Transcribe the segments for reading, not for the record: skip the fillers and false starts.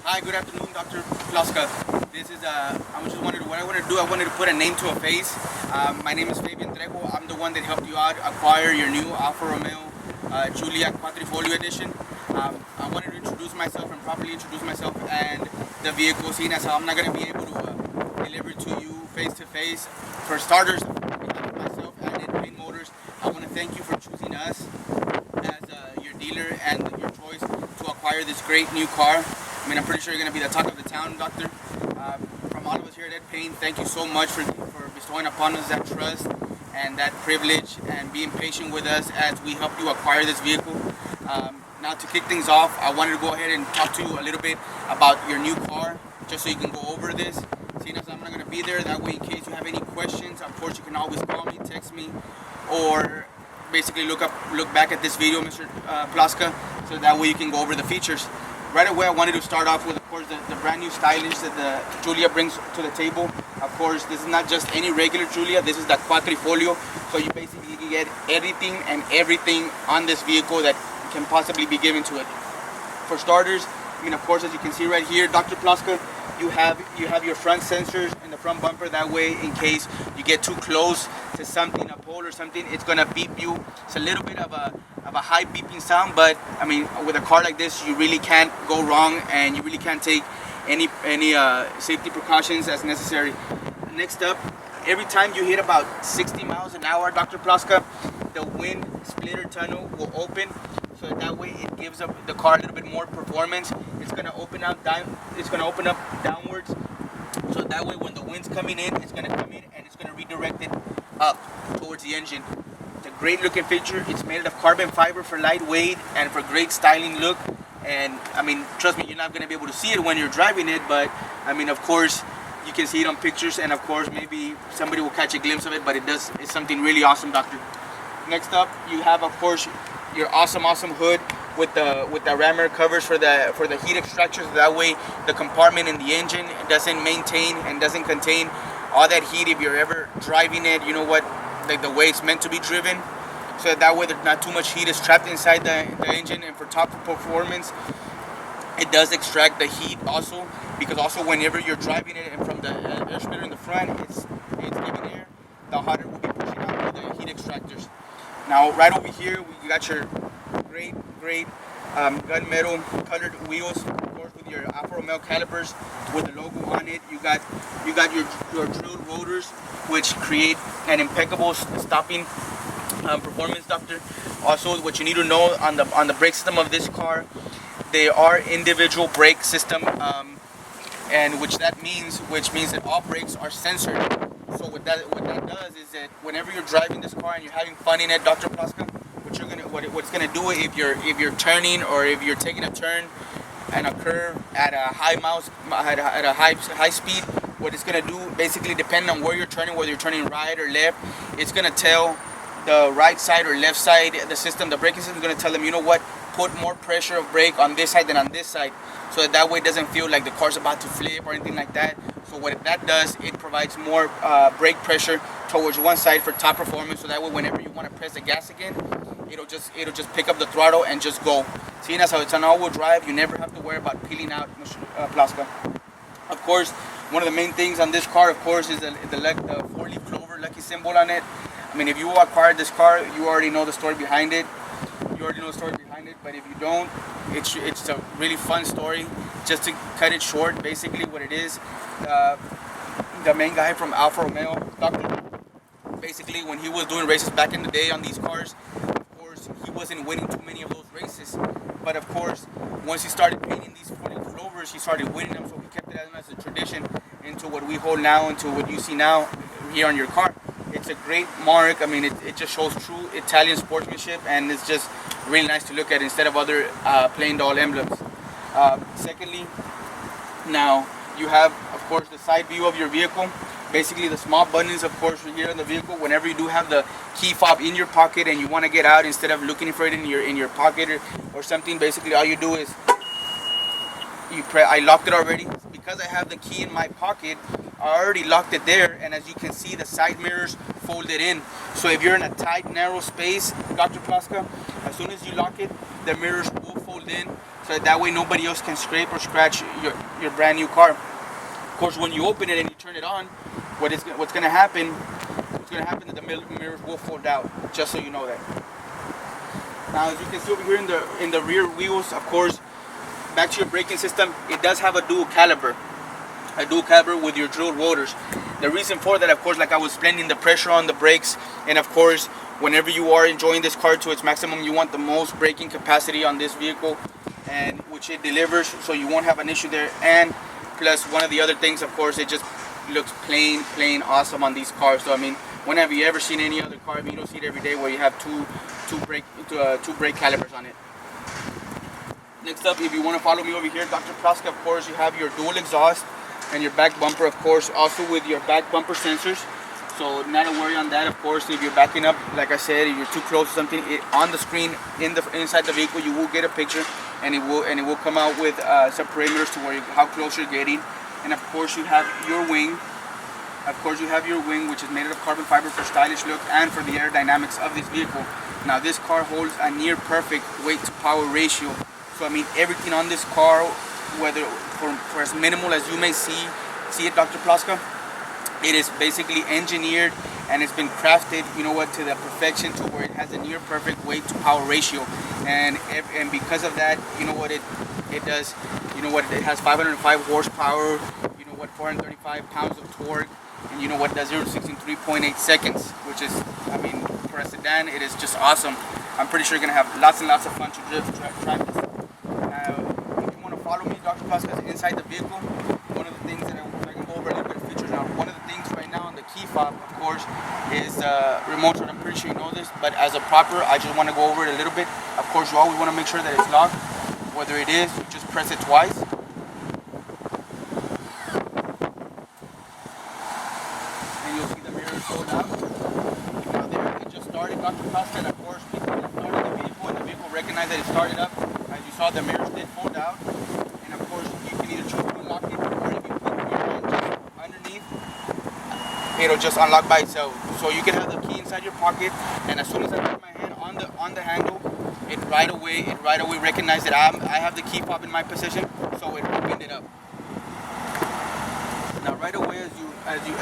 Hi, good afternoon, Dr. Ploska. This is what I wanted to do. I wanted to put a name to a face. My name is Fabien Trejo. I'm the one that helped you out acquire your new Alfa Romeo Gulia Quatrifolio edition. I wanted to introduce myself and properly introduce myself and the vehicle, seeing as how I'm not going to be able to deliver to you face to face. For starters, myself and Payne Motors, I want to thank you for choosing us as your dealer and your choice to acquire this great new car. I mean, I'm pretty sure you're going to be the talk of the town, Doctor. From all of us here at Payne, thank you so much for bestowing upon us that trust and that privilege and being patient with us as we help you acquire this vehicle. Now, to kick things off, I wanted to go ahead and talk to you a little bit about your new car, just so you can go over this. Seeing as I'm not going to be there, that way in case you have any questions, of course you can always call me, text me, or basically look back at this video, Mr. Ploska, so that way you can go over the features. Right away, I wanted to start off with, of course, the brand new stylish that the Gulia brings to the table. Of course, this is not just any regular Gulia, this is the Quatrifolio, so you basically can get anything and everything on this vehicle that can possibly be given to it. For starters, I mean, of course, as you can see right here, Dr. Ploska, you have your front sensors in the front bumper. That way, in case you get too close to something, a pole or something, it's gonna beep you. It's a little bit of a high beeping sound, but I mean, with a car like this, you really can't go wrong, and you really can't take any safety precautions as necessary. Next up, every time you hit about 60 miles an hour, Dr. Ploska, the wind splitter tunnel will open. So that way it gives up the car a little bit more performance. It's gonna open up downwards. So that way when the wind's coming in, it's gonna come in and it's gonna redirect it up towards the engine. It's a great looking feature. It's made of carbon fiber for lightweight and for great styling look. And I mean, trust me, you're not gonna be able to see it when you're driving it, but I mean, of course, you can see it on pictures, and of course, maybe somebody will catch a glimpse of it, but it's something really awesome, Doctor. Next up, you have, of course, your awesome hood with the rammer covers for the heat extractors. That way the compartment in the engine doesn't maintain and doesn't contain all that heat if you're ever driving it, you know what, like the way it's meant to be driven. So that way there's not too much heat is trapped inside the engine. And for top performance, it does extract the heat also, because also whenever you're driving it and from the air splitter in the front, it's giving air, the hotter it will be pushing out with the heat extractors. Now, right over here, we got your great gunmetal colored wheels, of course, with your Alfa Romeo calipers with the logo on it. You got your drilled rotors, which create an impeccable stopping performance, Doctor. Also, what you need to know on the brake system of this car, they are individual brake system, and which means that all brakes are censored. So what that does is that whenever you're driving this car and you're having fun in it, Dr. Ploska, what it's gonna do if you're turning or if you're taking a turn and a curve at a high speed, what it's gonna do, basically, depending on where you're turning, whether you're turning right or left, it's gonna tell the right side or left side, the braking system is gonna tell them, you know what, put more pressure of brake on this side than on this side, so that way it doesn't feel like the car's about to flip or anything like that. So what that does, it provides more brake pressure towards one side for top performance. So that way, whenever you want to press the gas again, it'll just pick up the throttle and just go. Seeing as how it's an all-wheel drive, you never have to worry about peeling out, Mr. Ploska. Of course, one of the main things on this car, of course, is the 4-leaf clover lucky symbol on it. I mean, if you acquired this car, you already know the story behind it. But if you don't, it's a really fun story. Just to cut it short, basically what it is, the main guy from Alfa Romeo, Doctor, basically when he was doing races back in the day on these cars, of course he wasn't winning too many of those races. But of course, once he started painting these 4-leaf clovers, he started winning them. So he kept it as a tradition into what we hold now, into what you see now here on your car. It's a great mark. I mean, it just shows true Italian sportsmanship, and it's just really nice to look at instead of other plain doll emblems. Secondly, now you have, of course, the side view of your vehicle. Basically, the small buttons, of course, right here in the vehicle. Whenever you do have the key fob in your pocket and you want to get out, instead of looking for it in your pocket or something, basically all you do is I locked it already. Because I have the key in my pocket, I already locked it there, and as you can see, the side mirrors folded in. So if you're in a tight, narrow space, Dr. Ploska, as soon as you lock it, the mirrors will fold jeweled in, so that way nobody else can scrape or scratch your brand new car. Of course, when you open it and you turn it on, what's going to happen is the mirrors will fold out, just so you know that. Now, as you can see over here in the rear wheels, of course, back to your braking system, it does have a dual caliber with your drilled rotors. The reason for that, of course, like I was explaining, the pressure on the brakes, and of course, whenever you are enjoying this car to its maximum, you want the most braking capacity on this vehicle, and which it delivers, so you won't have an issue there. And plus, one of the other things, of course, it just looks plain awesome on these cars. So I mean, when have you ever seen any other car? I mean, you don't see it every day where you have two brake calibers on it. Next up, if you want to follow me over here, Dr. Ploska, of course, you have your dual exhaust and your back bumper, of course, also with your back bumper sensors. So not to worry on that. Of course, if you're backing up, like I said, if you're too close to something, on the screen inside the vehicle, you will get a picture, and it will come out with some parameters to where how close you're getting. And of course, you have your wing. Which is made out of carbon fiber for stylish look and for the aerodynamics of this vehicle. Now, this car holds a near perfect weight to power ratio. So I mean, everything on this car, whether for as minimal as you may see it, Dr. Ploska, it is basically engineered and it's been crafted, to the perfection, to where it has a near perfect weight to power ratio. And because of that, it does, it has 505 horsepower, 435 pounds of torque, and does 0 to 60 in 3.8 seconds, which is, I mean, for a sedan, it is just awesome. I'm pretty sure you're gonna have lots and lots of fun to drive this. If you want to follow me, Dr. Ploska, is inside the vehicle. One of the things that I can go over a little bit of features now. One of the things right now on the key fob, of course, is remote start. I'm pretty sure you know this, but as a proper, I just want to go over it a little bit. Of course, you always want to make sure that it's locked. Whether it is, you just press it twice. And you'll see the mirror fold out. Now there, it just started, Dr. Ploska, and of course, people started the vehicle, and the vehicle recognized that it started up. As you saw, the mirrors did fold out. And of course, you can either choose to unlock it, or if you put your hand just underneath, it'll just unlock by itself. So you can have the key inside your pocket, and as soon as I put my hand on the handle, it right away recognized that I have the key fob in my position, so it opened it up. Now right away, as you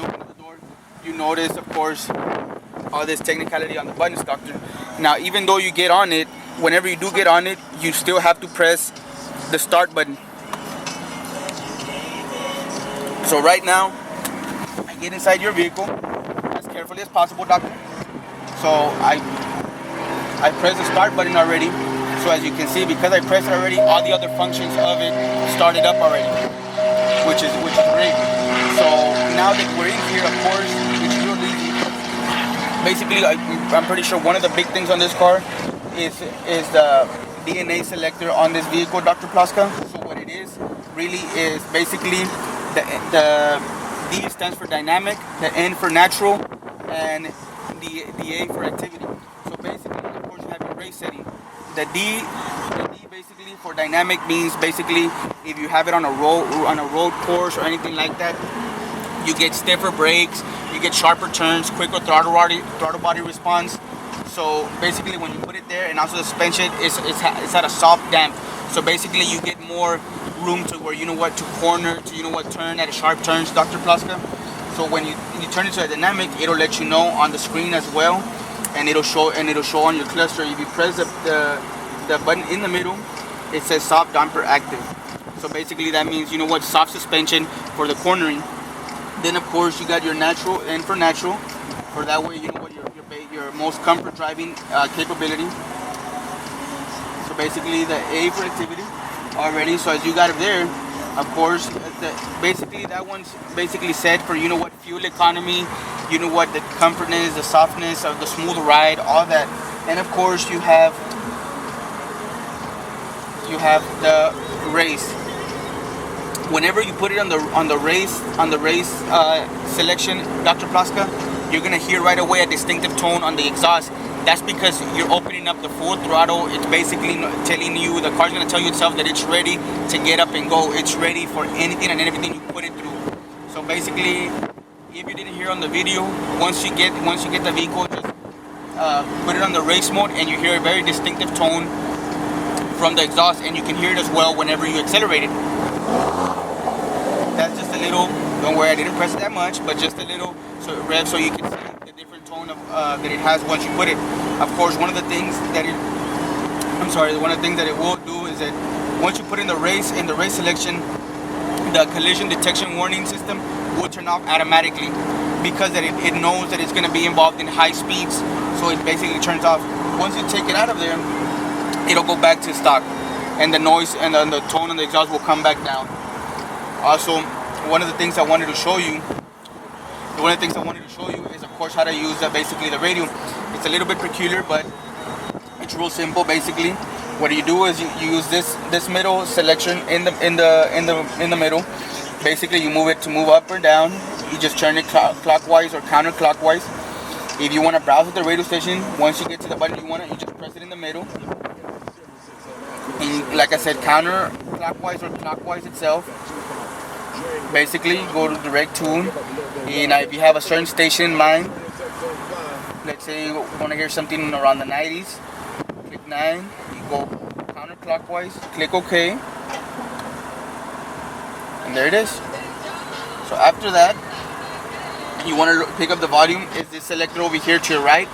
open up the door, you notice, of course, all this technicality on the buttons, Doctor. Now, even though you get on it, whenever you do get on it, you still have to press the start button. So right now, I get inside your vehicle as carefully as possible, Doctor. So I press the start button already. So as you can see, because I pressed it already, all the other functions of it started up already, which is great. So now that we're in here, of course, it's real easy. Basically, I'm pretty sure one of the big things on this car is the DNA selector on this vehicle, Dr. Ploska. So what it is really is basically the D stands for dynamic, the N for natural, and the A for activity. So basically, of course, you have your race setting. The D basically for dynamic means basically if you have it on a road course or anything like that, you get stiffer brakes, you get sharper turns, quicker throttle body response. So basically, when you put it there, and also the suspension it's at a soft damp. So basically, you get more room to where to corner, to turn at a sharp turns, Dr. Ploska. So when you turn it to a dynamic, it'll let you know on the screen as well, and it'll show on your cluster. If you press the button in the middle, it says soft damper active. So basically, that means soft suspension for the cornering. Then of course you got your natural, N for natural, for that way your most comfort driving capability. So basically the A for activity already. So as you got it there, of course, basically that one's basically set for fuel economy, what the comfortness, the softness of the smooth ride, all that. And of course you have the race. Whenever you put it on the race selection, Dr. Ploska, you're gonna hear right away a distinctive tone on the exhaust. That's because you're opening up the full throttle. It's basically telling you, the car's gonna tell you itself that it's ready to get up and go. It's ready for anything and everything you put it through. So basically, if you didn't hear on the video, once you get the vehicle, just put it on the race mode, and you hear a very distinctive tone from the exhaust, and you can hear it as well whenever you accelerate it. That's just a little, don't worry, I didn't press it that much, but just a little, so it revs so you can see the different tone of that it has once you put it. Of course, one of the things that it will do is that once you put in the race selection, the collision detection warning system will turn off automatically, because that it knows that it's going to be involved in high speeds, so it basically turns off. Once you take it out of there, it'll go back to stock, and the noise and the tone on the exhaust will come back down. Also, one of the things I wanted to show you is, of course, how to use basically the radio. It's a little bit peculiar, but it's real simple. Basically, what you do is you use this middle selection in the middle. Basically, you move it to move up or down. You just turn it clockwise or counterclockwise. If you want to browse with the radio station, once you get to the button you want it, you just press it in the middle. And like I said, counterclockwise or clockwise itself. Basically, go to direct tune. And if you have a certain station in mind, let's say you want to hear something around the 90s, click 9. You go counterclockwise, click OK, and there it is. So after that, you want to pick up the volume. Is this selector over here to your right?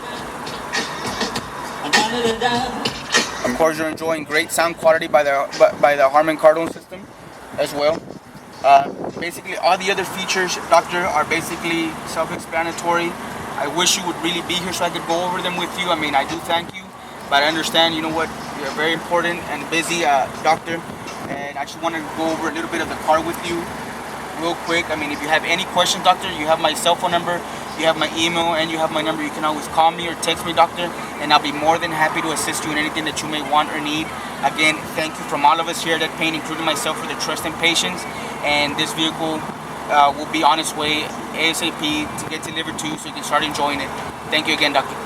Of course, you're enjoying great sound quality by the Harman Kardon system as well. Basically, all the other features, Doctor, are basically self-explanatory. I wish you would really be here so I could go over them with you. I mean, I do thank you, but I understand, you know what, you're a very important and busy doctor, and I just want to go over a little bit of the car with you real quick. I mean, if you have any questions, Doctor, you have my cell phone number, you have my email, and you have my number. You can always call me or text me, Doctor, and I'll be more than happy to assist you in anything that you may want or need. Again, thank you from all of us here at Payne, including myself, for the trust and patience. And this vehicle will be on its way ASAP to get delivered to you, so you can start enjoying it. Thank you again, Doctor.